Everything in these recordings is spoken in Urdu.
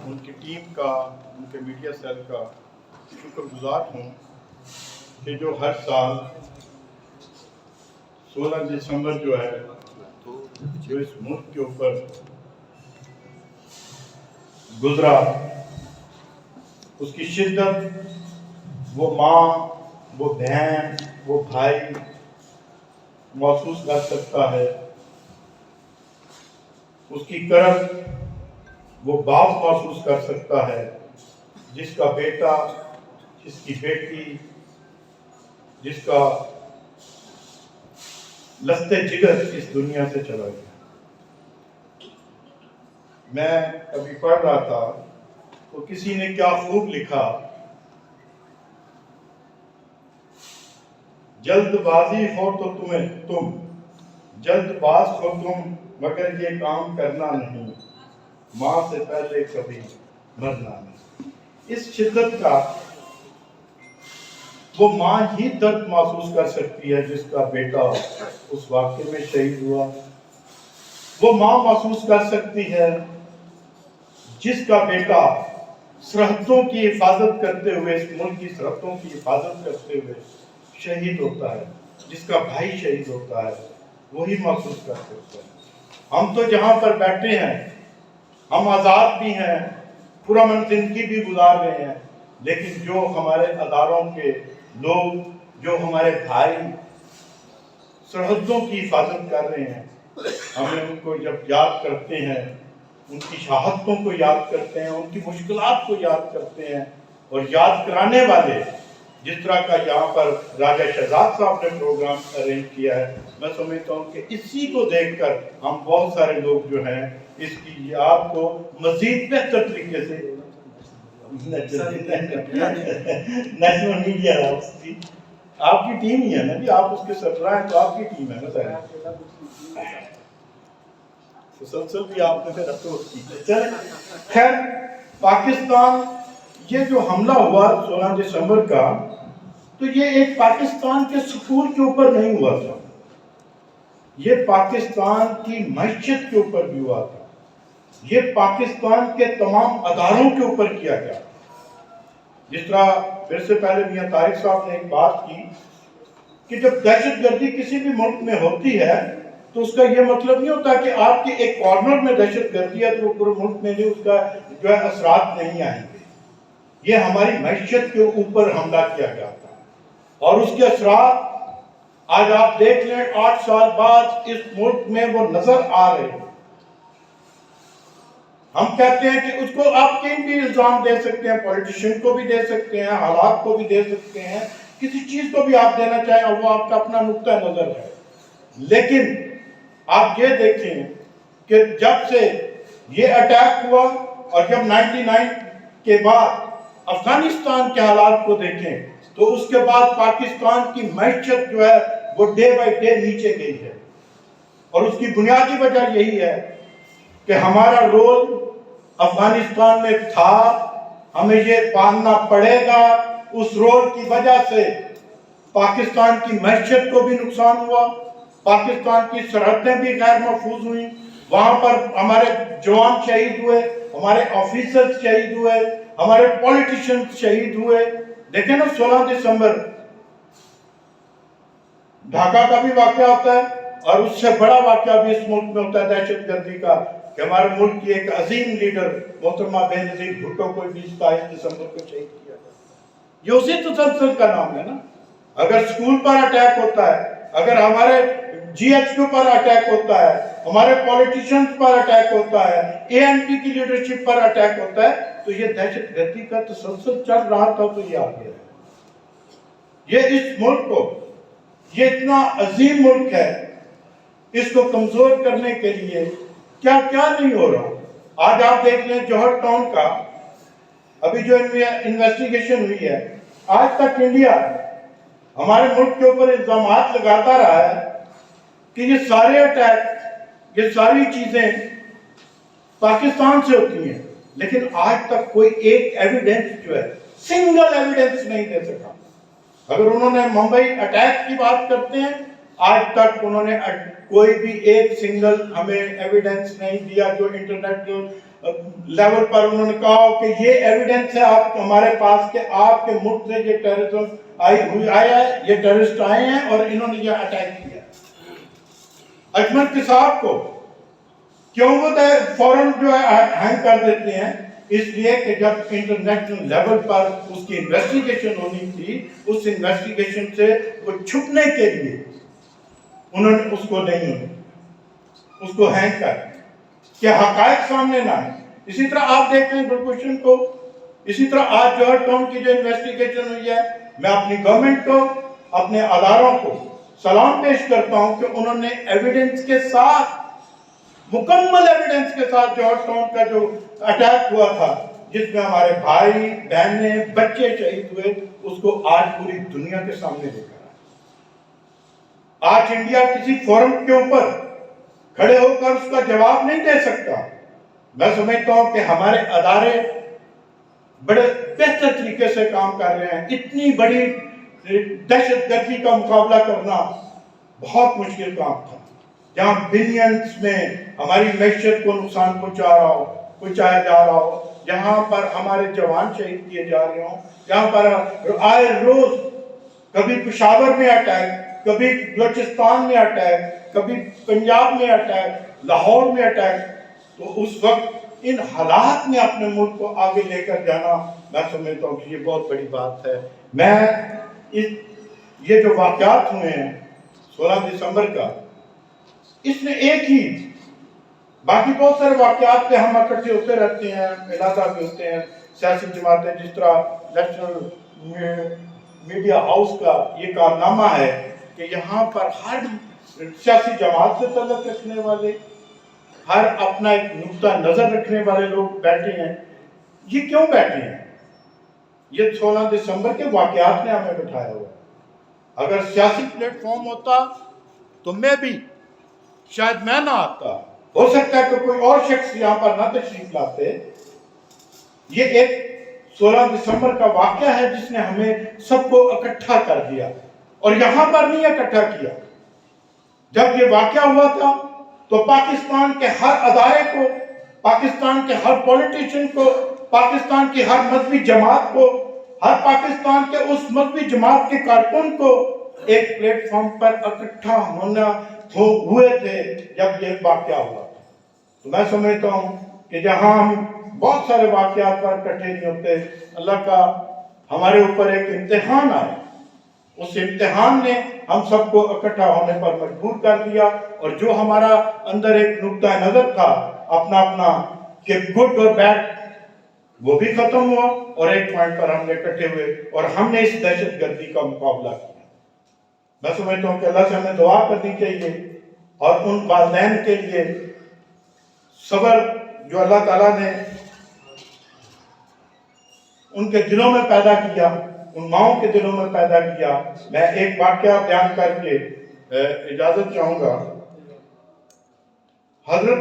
ان کی ٹیم کا، ان کے میڈیا سیل کا شکر گزار ہوں کہ جو ہر سال 16 دسمبر جو ہے جو اس ملک کے اوپر گزرا، اس کی شدت وہ ماں، وہ بہن، وہ بھائی محسوس کر سکتا ہے، اس کی کرب وہ باپ محسوس کر سکتا ہے، جس کا بیٹا، جس کی بیٹی، جس کا لشتے جگر اس دنیا سے چلا گیا۔ میں کبھی پڑھ رہا تھا تو کسی نے کیا خوب لکھا، جلد بازی ہو تو تم جلد باز ہو تم، مگر یہ کام کرنا نہیں، ماں سے پہلے کبھی مرنا نہیں۔ اس شدت کا وہ ماں ہی درد محسوس کر سکتی ہے جس کا بیٹا اس واقعے میں شہید ہوا۔ وہ ماں محسوس کر سکتی ہے جس کا بیٹا سرحدوں کی حفاظت کرتے ہوئے، اس ملک کی سرحدوں کی حفاظت کرتے ہوئے شہید ہوتا ہے، جس کا بھائی شہید ہوتا ہے، وہی محسوس کر سکتا ہے۔ ہم تو جہاں پر بیٹھے ہیں ہم آزاد بھی ہیں، پرامن زندگی بھی گزار رہے ہیں، لیکن جو ہمارے اداروں کے لوگ، جو ہمارے بھائی سرحدوں کی حفاظت کر رہے ہیں، ہمیں ان کو جب یاد کرتے ہیں، ان کی شہادتوں کو یاد کرتے ہیں، ان کی مشکلات کو یاد کرتے ہیں، اور یاد کرانے والے جس طرح کا یہاں پر راجہ شہزاد صاحب نے پروگرام ارینج کیا ہے، میں سمجھتا ہوں کہ اسی کو دیکھ کر ہم بہت سارے لوگ جو ہیں اس کی یاد کو مزید بہتر طریقے سے نیشنل میڈیا ہاؤس جی آپ کی ٹیم ہی ہے نا جی، آپ اس کے سربراہ ہیں تو آپ کی ٹیم ہے نا، مسلسل بھی آپ نے پھر اپروچ کی۔ چلیں خیر، پاکستان یہ جو حملہ ہوا 16 دسمبر کا، تو یہ ایک پاکستان کے سکول کے اوپر نہیں ہوا تھا، یہ پاکستان کی معیشت کے اوپر بھی ہوا تھا، یہ پاکستان کے تمام اداروں کے اوپر کیا گیا۔ جس طرح میرے سے پہلے میاں طارق صاحب نے ایک بات کی کہ جب دہشت گردی کسی بھی ملک میں ہوتی ہے تو اس کا یہ مطلب نہیں ہوتا کہ آپ کے ایک کارنر میں دہشت گردی ہے تو وہ پورے ملک میں نہیں، اس کا جو ہے اثرات نہیں آئیں گے۔ یہ ہماری معیشت کے اوپر حملہ کیا گیا تھا، اور اس کے اثرات آج آپ دیکھ لیں 8 سال بعد اس ملک میں وہ نظر آ رہے ہیں۔ ہم کہتے ہیں کہ اس کو آپ کہیں بھی الزام دے سکتے ہیں، پولیٹیشین کو بھی دے سکتے ہیں، حالات کو بھی دے سکتے ہیں، کسی چیز کو بھی آپ دینا چاہیں، اور وہ آپ کا اپنا نقطہ نظر ہے، لیکن آپ یہ دیکھیں کہ جب سے یہ اٹیک ہوا اور جب 99 کے بعد افغانستان کے حالات کو دیکھیں تو اس کے بعد پاکستان کی معیشت جو ہے وہ ڈے بائی ڈے نیچے گئی ہے، اور اس کی بنیادی وجہ یہی ہے کہ ہمارا رول افغانستان میں تھا، ہمیں یہ پالنا پڑے گا۔ اس رول کی وجہ سے پاکستان کی معیشت کو بھی نقصان ہوا، پاکستان کی سرحدیں بھی غیر محفوظ ہوئیں، وہاں پر ہمارے جوان شہید ہوئے، ہمارے آفیسرز شہید ہوئے، ہمارے پولیٹیشنز شہید ہوئے۔ دیکھیں نا 16 دسمبر ڈھاکہ کا بھی واقعہ ہوتا ہے، اور اس سے بڑا واقعہ بھی اس ملک میں ہوتا ہے دہشت گردی کا، کہ ہمارے ملک کی ایک عظیم لیڈر محترمہ بینظیر بھٹو کو 22 دسمبر کو شہید کیا گیا۔ یہ اسی تسلسل کا نام ہے نا۔ اگر سکول پر اٹیک ہوتا ہے، اگر ہمارے جی ایچ کیو پر اٹیک ہوتا ہے، ہمارے پولیٹیشنز پر اٹیک ہوتا ہے، اے این پی کی لیڈرشپ پر اٹیک ہوتا ہے، تو یہ دہشت گردی کا تسلسل چل رہا تھا تو یہ آگے ہے۔ یہ اس ملک کو، یہ اتنا عظیم ملک ہے، اس کو کمزور کرنے کے لیے کیا کیا نہیں ہو رہا۔ آج آپ دیکھ لیں جوہر ٹاؤن کا ابھی جو انویسٹیگیشن ہوئی ہے، آج تک انڈیا ہمارے ملک کے اوپر الزامات لگاتا رہا ہے کہ یہ سارے اٹیک، یہ ساری چیزیں پاکستان سے ہوتی ہیں، لیکن آج تک کوئی ایک ایویڈنس جو ہے، سنگل ایویڈنس نہیں دے سکا۔ اگر انہوں نے ممبئی اٹیک کی بات کرتے ہیں، آج تک انہوں نے کوئی بھی ایک سنگل ہمیں ایویڈنس نہیں دیا جو انٹرنیشنل لیول پر انہوں نے کہا کہ یہ ایویڈنس ہے آپ ہمارے پاس کہ آپ کے ملک سے یہ ٹیررزم آیا ہے، یہ ٹیررسٹ آئے ہیں اور انہوں نے یہ اٹیک کیا۔ اجمل قصاب کو کیوں وہ فوراً جو ہے ہینگ کر دیتے ہیں؟ اس لیے کہ جب انٹرنیشنل لیول پر اس کی انویسٹیگیشن ہونی تھی، اس انویسٹیگیشن سے وہ چھپنے کے لیے انہوں نے اس کو نہیں، اس کو ہینگ کر کہ حقائق سامنے نہ آئے۔ اسی طرح آپ دیکھتے ہیں گلبھوشن کو، اسی طرح آج جوہر ٹاؤن کی جو انویسٹیگیشن ہوئی ہے، میں اپنی گورنمنٹ کو، اپنے اداروں کو سلام پیش کرتا ہوں کہ انہوں نے ایویڈنس کے ساتھ، مکمل ایویڈنس کے ساتھ جوہر ٹاؤن کا جو اٹیک ہوا تھا جس میں ہمارے بھائی بہنیں بچے شہید ہوئے، اس کو آج پوری دنیا کے سامنے لے کر آئے۔ آج انڈیا کسی فورم کے اوپر کھڑے ہو کر اس کا جواب نہیں دے سکتا۔ میں سمجھتا ہوں کہ ہمارے ادارے بڑے بہتر طریقے سے کام کر رہے ہیں۔ اتنی بڑی دہشت گردی کا مقابلہ کرنا بہت مشکل کام تھا، جہاں بلینز میں ہماری معیشت کو نقصان پہنچایا جا رہا ہو، جہاں پر ہمارے جوان شہید کیے جا رہے ہوں، جہاں پر آئے روز کبھی پشاور میں اٹیک، کبھی بلوچستان میں اٹیک، کبھی پنجاب میں اٹیک، لاہور میں اٹیک۔ تو اس وقت ان حالات میں اپنے ملک کو آگے لے کر جانا، میں سمجھتا ہوں کہ یہ بہت بڑی بات ہے۔ میں یہ جو واقعات ہوئے ہیں 16 دسمبر کا، اس نے ایک ہی، باقی بہت سارے واقعات پہ ہم اکٹھے ہوتے رہتے ہیں، ملادہ بھی ہوتے ہیں، سیاسی جماعتیں، جس طرح نیشنل میڈیا ہاؤس کا یہ کارنامہ ہے کہ یہاں پر ہر سیاسی جماعت سے تعلق رکھنے والے، ہر اپنا ایک نقطہ نظر رکھنے والے لوگ بیٹھے ہیں۔ یہ کیوں بیٹھے ہیں؟ یہ 16 دسمبر کے واقعات نے ہمیں بٹھایا ہوا ہے۔ اگر سیاسی پلیٹ فارم ہوتا تو میں بھی شاید میں نہ آتا، ہو سکتا ہے کہ کوئی اور شخص یہاں پر نہ تشریف لاتے۔ یہ ایک 16 دسمبر کا واقعہ ہے جس نے ہمیں سب کو اکٹھا کر دیا، اور یہاں پر نہیں اکٹھا کیا۔ جب یہ واقعہ ہوا تھا تو پاکستان کے ہر ادارے کو، پاکستان کے ہر پولیٹیشن کو، پاکستان کی ہر مذہبی جماعت کو، ہر پاکستان کے اس مذہبی جماعت کے کارکن کو ایک پلیٹ فارم پر اکٹھا ہوئے تھے جب یہ واقعہ ہوا تھا۔ تو میں سمجھتا ہوں کہ جہاں ہم بہت سارے واقعات پر اکٹھے نہیں ہوتے، اللہ کا ہمارے اوپر ایک امتحان آیا، اس امتحان نے ہم سب کو اکٹھا ہونے پر مجبور کر دیا، اور جو ہمارا اندر ایک نقطہ نظر تھا اپنا اپنا کہ گڈ اور بیڈ، وہ بھی ختم ہوا، اور ایک پوائنٹ پر ہم نے اکٹھے ہوئے اور ہم نے اس دہشت گردی کا مقابلہ کیا۔ میں سمجھتا ہوں کہ اللہ سے ہمیں دعا کرنی چاہیے، اور ان والدین کے لیے صبر جو اللہ تعالیٰ نے ان کے دلوں میں پیدا کیا، ان ماؤں کے دلوں میں پیدا کیا۔ میں ایک واقعہ بیان کر کے اجازت چاہوں گا۔ حضرت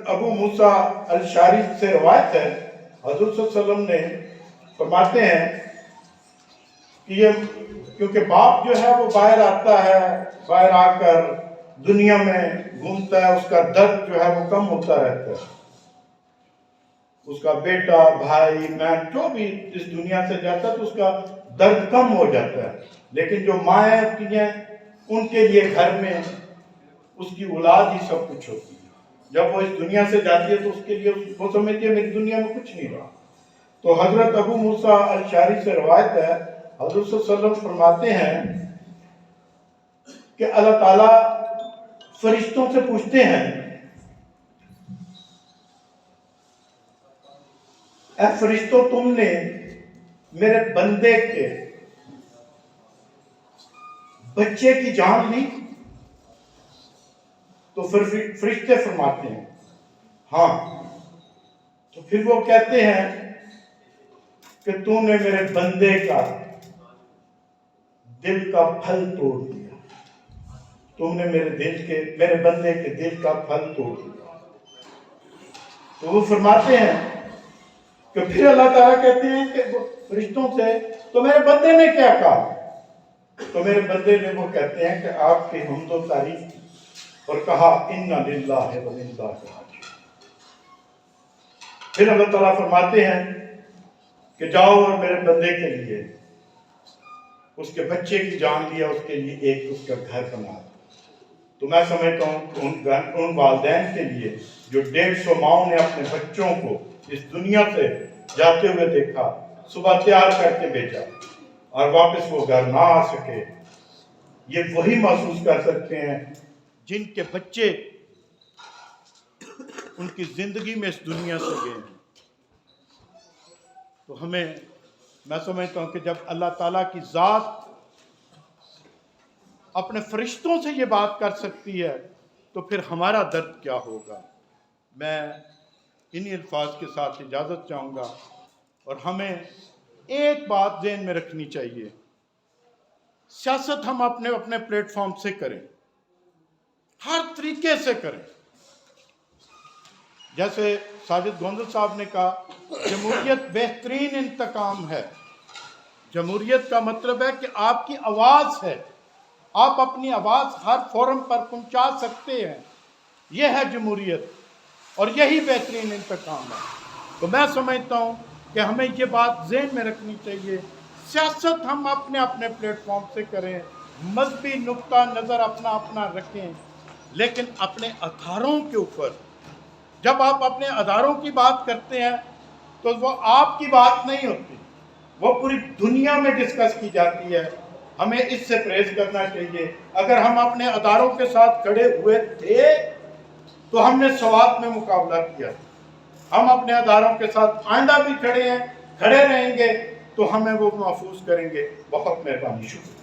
ابو موسیٰ الاشعری سے روایت ہے، حضور صلی اللہ علیہ وسلم نے فرماتے ہیں کہ یہ کیونکہ باپ جو ہے وہ باہر آتا ہے، باہر آ کر دنیا میں گھومتا ہے، اس کا درد جو ہے وہ کم ہوتا رہتا ہے، اس کا بیٹا، بھائی، بہن جو بھی اس دنیا سے جاتا ہے تو اس کا درد کم ہو جاتا ہے۔ لیکن جو مائیں ہوتی ہیں ان کے لیے گھر میں اس کی اولاد ہی سب کچھ ہوتی ہے۔ جب وہ اس دنیا سے جاتی ہے تو اس کے لیے وہ سمجھتی ہے میری دنیا میں کچھ نہیں رہا۔ تو حضرت ابو موسیٰ الاشعری سے روایت ہے، حضور صلی اللہ علیہ وسلم فرماتے ہیں کہ اللہ تعالیٰ فرشتوں سے پوچھتے ہیں، اے فرشتوں، تم نے میرے بندے کے بچے کی جان لی؟ تو پھر فرشتے فرماتے ہیں ہاں۔ تو پھر وہ کہتے ہیں کہ تم نے میرے بندے کا دل کا پھل توڑ دیا، تم نے میرے بندے کے دل کا پھل توڑ دیا۔ تو وہ فرماتے ہیں کہ پھر اللہ تعالیٰ کہتے ہیں کہ فرشتوں سے تو میرے بندے نے کیا کہا؟ تو میرے بندے نے وہ کہتے ہیں کہ آپ کی حمد و تعریف کی، اور کہا اِنَّ لِلَّهِ وَإِنَّا پھر اللہ تعالیٰ فرماتے ہیں کہ جاؤ اور میرے بندے کے لیے اس کے بچے کی جان لیا، اس کے لیے ایک اس کا گھر بنا۔ تو میں سمجھتا ہوں ان والدین کے لیے جو 150 ماؤں نے اپنے بچوں کو اس دنیا سے جاتے ہوئے دیکھا، صبح تیار کر کے بھیجا اور واپس وہ گھر نہ آ سکے، یہ وہی محسوس کر سکتے ہیں جن کے بچے ان کی زندگی میں اس دنیا سے گئے ہیں۔ تو میں سمجھتا ہوں کہ جب اللہ تعالیٰ کی ذات اپنے فرشتوں سے یہ بات کر سکتی ہے تو پھر ہمارا درد کیا ہوگا۔ میں انہی الفاظ کے ساتھ اجازت چاہوں گا، اور ہمیں ایک بات ذہن میں رکھنی چاہیے، سیاست ہم اپنے پلیٹ فارم سے کریں، ہر طریقے سے کریں۔ جیسے ساجد گوندل صاحب نے کہا، جمہوریت بہترین انتقام ہے۔ جمہوریت کا مطلب ہے کہ آپ کی آواز ہے، آپ اپنی آواز ہر فورم پر پہنچا سکتے ہیں، یہ ہے جمہوریت، اور یہی بہترین انتقام ہے۔ تو میں سمجھتا ہوں کہ ہمیں یہ بات ذہن میں رکھنی چاہیے، سیاست ہم اپنے پلیٹ فارم سے کریں، مذہبی نقطہ نظر اپنا رکھیں، لیکن اپنے اداروں کے اوپر جب آپ اپنے اداروں کی بات کرتے ہیں تو وہ آپ کی بات نہیں ہوتی، وہ پوری دنیا میں ڈسکس کی جاتی ہے۔ ہمیں اس سے پرہیز کرنا چاہیے۔ اگر ہم اپنے اداروں کے ساتھ کھڑے ہوئے تھے تو ہم نے سوات میں مقابلہ کیا، ہم اپنے اداروں کے ساتھ آئندہ بھی کھڑے رہیں گے تو ہمیں وہ محفوظ کریں گے۔ بہت مہربانی، شکریہ۔